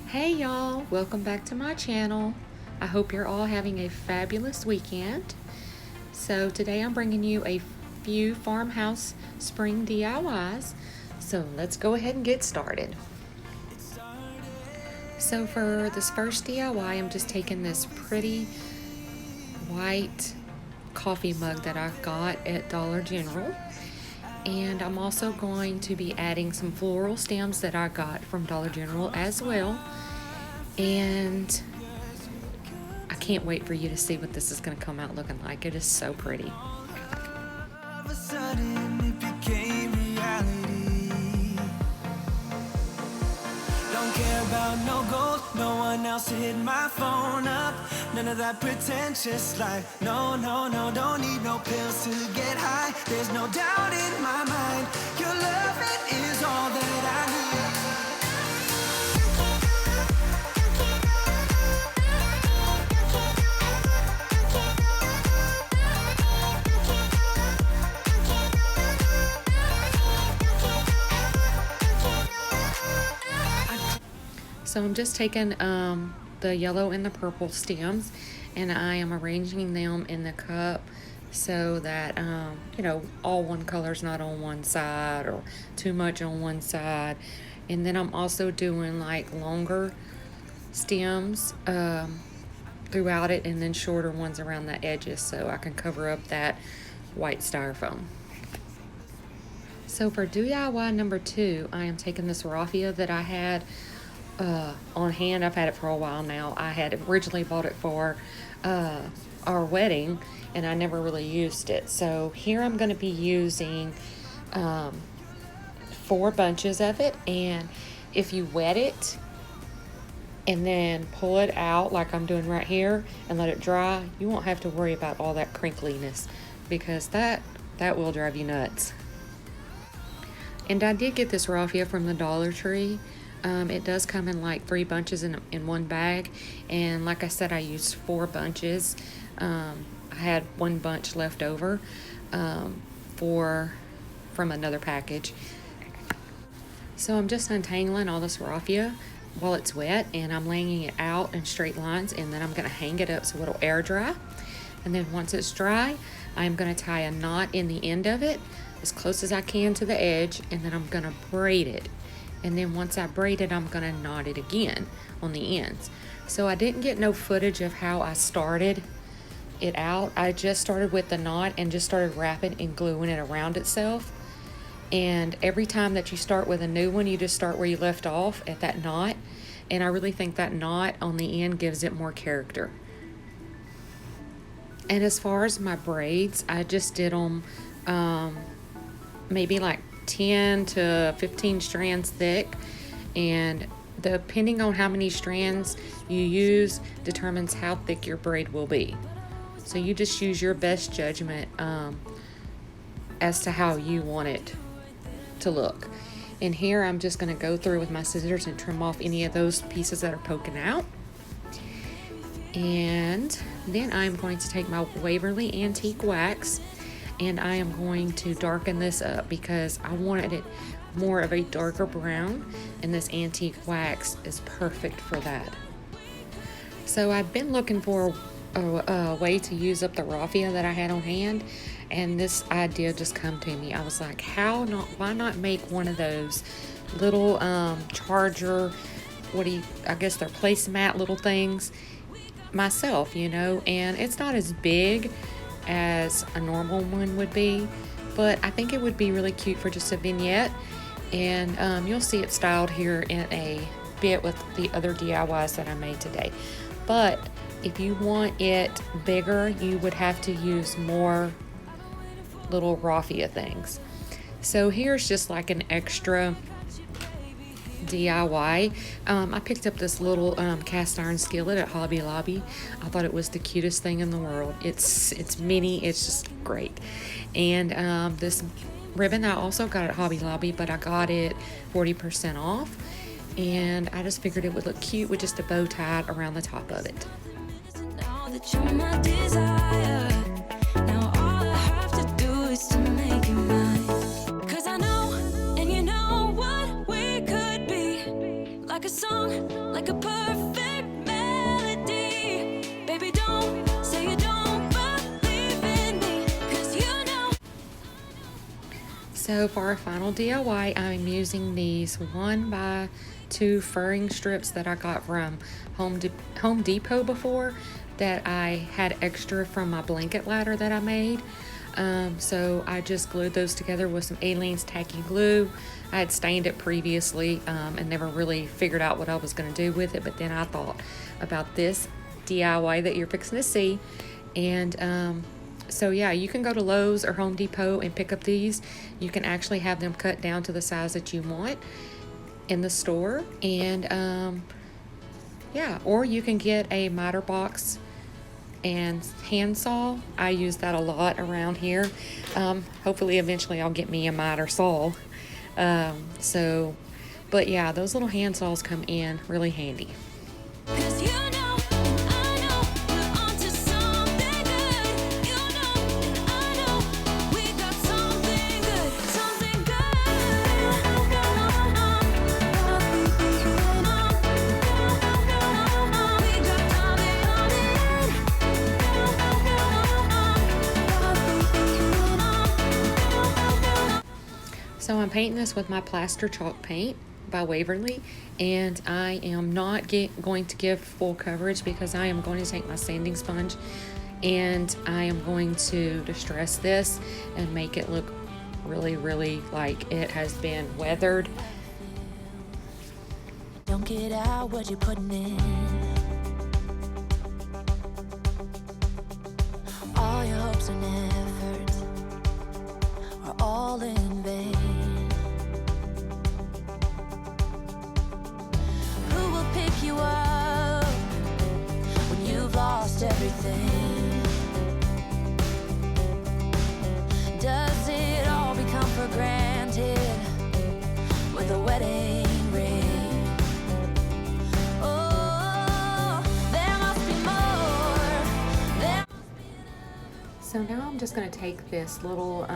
Hey y'all, welcome back to my channel. I hope you're all having a fabulous weekend. So today I'm bringing you a few farmhouse spring DIYs. So let's go ahead and get started. So for this first DIY, I'm just taking this pretty white coffee mug that I got at Dollar General. And I'm also going to be adding some floral stems that I got from Dollar General as well. And I can't wait for you to see what this is going to come out looking like. It is so pretty. All of a sudden it became reality. Don't care about no gold, no one else to hit my phone up. None of that pretentious life. No, don't need no pills to get high. There's no doubt in my mind. Your love, it is all that I need. So I'm just taking the yellow and the purple stems, and I am arranging them in the cup so that all one color's not on one side or too much on one side. And then I'm also doing like longer stems throughout it, and then shorter ones around the edges so I can cover up that white styrofoam. So for DIY number 2, I am taking this raffia that I had on hand. I've had it for a while now. I had originally bought it for our wedding, and I never really used it. So here I'm going to be using 4 bunches of it, and if you wet it and then pull it out like I'm doing right here and let it dry, you won't have to worry about all that crinkliness, because that will drive you nuts. And I did get this raffia from the Dollar Tree. It does come in like 3 bunches in one bag, and like I said, I used 4 bunches. I had 1 bunch left over from another package. So I'm just untangling all this raffia while it's wet, and I'm laying it out in straight lines, and then I'm going to hang it up so it'll air dry. And then once it's dry, I'm going to tie a knot in the end of it as close as I can to the edge, and then I'm going to braid it. And then once I braid it, I'm going to knot it again on the ends. So I didn't get no footage of how I started it out. I just started with the knot and just started wrapping and gluing it around itself. And every time that you start with a new one, you just start where you left off at that knot. And I really think that knot on the end gives it more character. And as far as my braids, I just did them maybe like 10 to 15 strands thick, and depending on how many strands you use determines how thick your braid will be. So you just use your best judgment as to how you want it to look. And here I'm just going to go through with my scissors and trim off any of those pieces that are poking out. And then I'm going to take my Waverly Antique Wax, and I am going to darken this up because I wanted it more of a darker brown, and this antique wax is perfect for that. So I've been looking for a way to use up the raffia that I had on hand, and this idea just come to me. I was like, why not make one of those little charger, I guess they're placemat little things myself, and it's not as big as a normal one would be, but I think it would be really cute for just a vignette. And you'll see it styled here in a bit with the other DIYs that I made today. But if you want it bigger, you would have to use more little raffia things. So here's just like an extra DIY. I picked up this little cast iron skillet at Hobby Lobby. I thought it was the cutest thing in the world. It's mini. It's just great. And this ribbon I also got at Hobby Lobby, but I got it 40% off. And I just figured it would look cute with just a bow tie around the top of it. Now that you're my desire, now all I have to do is to make you mine. 'Cause I know, and you know what we could be, like a a song, like a perfect melody. Baby, don't say you don't believe in me, 'cause you know. So for our final DIY, I'm using these 1x2 furring strips that I got from Home Depot before, that I had extra from my blanket ladder that I made. So I just glued those together with some Aleene's tacky glue. I had stained it previously and never really figured out what I was going to do with it, but then I thought about this DIY that you're fixing to see. And so yeah, you can go to Lowe's or Home Depot and pick up these. You can actually have them cut down to the size that you want in the store. And yeah, or you can get a miter box and handsaw. I use that a lot around here. Hopefully eventually I'll get me a miter saw. But yeah, those little handsaws come in really handy. 'Cause you know, and I know, we're onto something good. You know, and I know, we got something good, something So I'm painting this with my plaster chalk paint by Waverly, and I am not going to give full coverage because I am going to take my sanding sponge and I am going to distress this and make it look really, really like it has been weathered. Don't get out what you're putting in. All your hopes and efforts are all in vain. Who will pick you up when you've lost everything? Does it all become for granted with a wedding ring? Oh, there must be more. There. So now I'm just going to take this little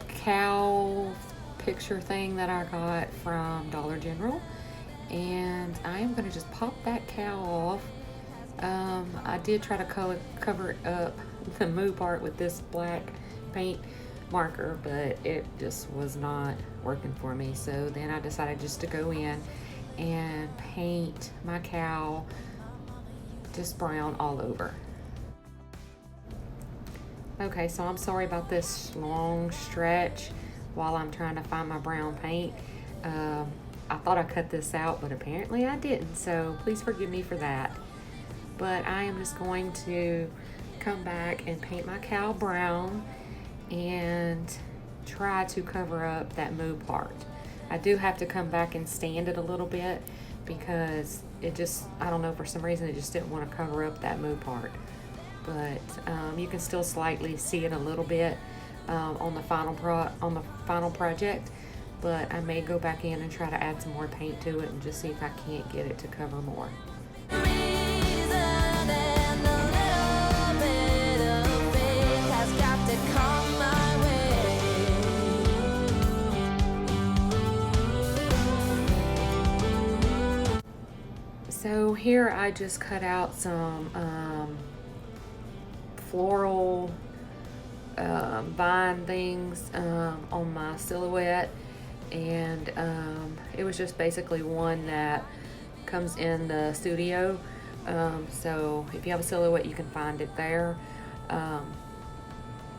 cow picture thing that I got from Dollar General, and I am going to just pop that cow off. I did try to cover up the moo part with this black paint marker, but it just was not working for me. So then I decided just to go in and paint my cow just brown all over. Okay, so I'm sorry about this long stretch while I'm trying to find my brown paint. I thought I cut this out, but apparently I didn't, so please forgive me for that. But I am just going to come back and paint my cow brown and try to cover up that moo part. I do have to come back and stand it a little bit because it just, I don't know, for some reason it just didn't want to cover up that moo part. But you can still slightly see it a little bit on the final project, but I may go back in and try to add some more paint to it and just see if I can't get it to cover more. So here I just cut out some floral vine things on my silhouette, and it was just basically one that comes in the studio. So if you have a silhouette, you can find it there,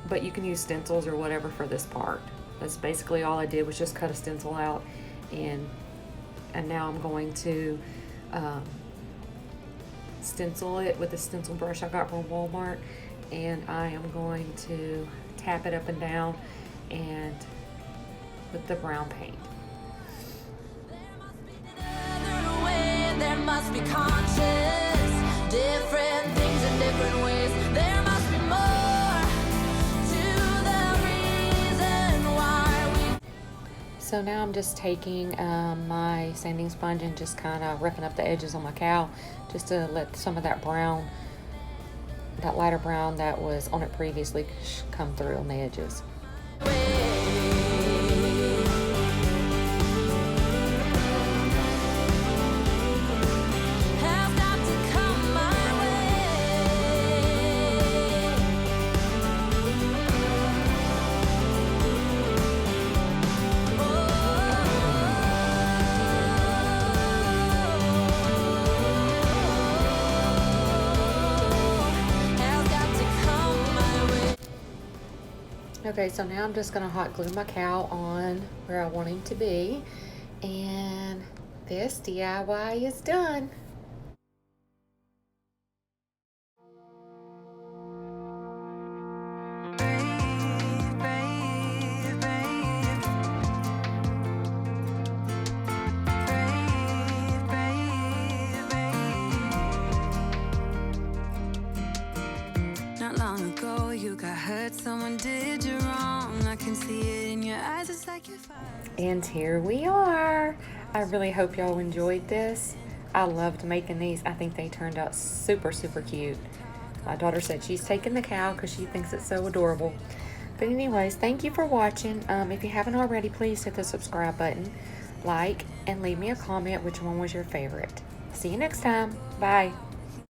but you can use stencils or whatever for this part. That's basically all I did, was just cut a stencil out, and now I'm going to stencil it with a stencil brush I got from Walmart, and I am going to tap it up and down and with the brown paint. There must be conscious, different things in different ways. There must be more to the reason why we. So now I'm just taking my sanding sponge and just kind of roughing up the edges on my cow, just to let some of that brown, that lighter brown that was on it previously, come through on the edges. Okay, so now I'm just gonna hot glue my cow on where I want him to be. And this DIY is done. Not long ago, you got hurt, someone did you wrong. I can see it in your eyes, it's like you're fired. And here we are. I really hope y'all enjoyed this. I loved making these. I think they turned out super, super cute. My daughter said she's taking the cow because she thinks it's so adorable. But anyways, thank you for watching. If you haven't already, please hit the subscribe button, like, and leave me a comment which one was your favorite. See you next time. Bye.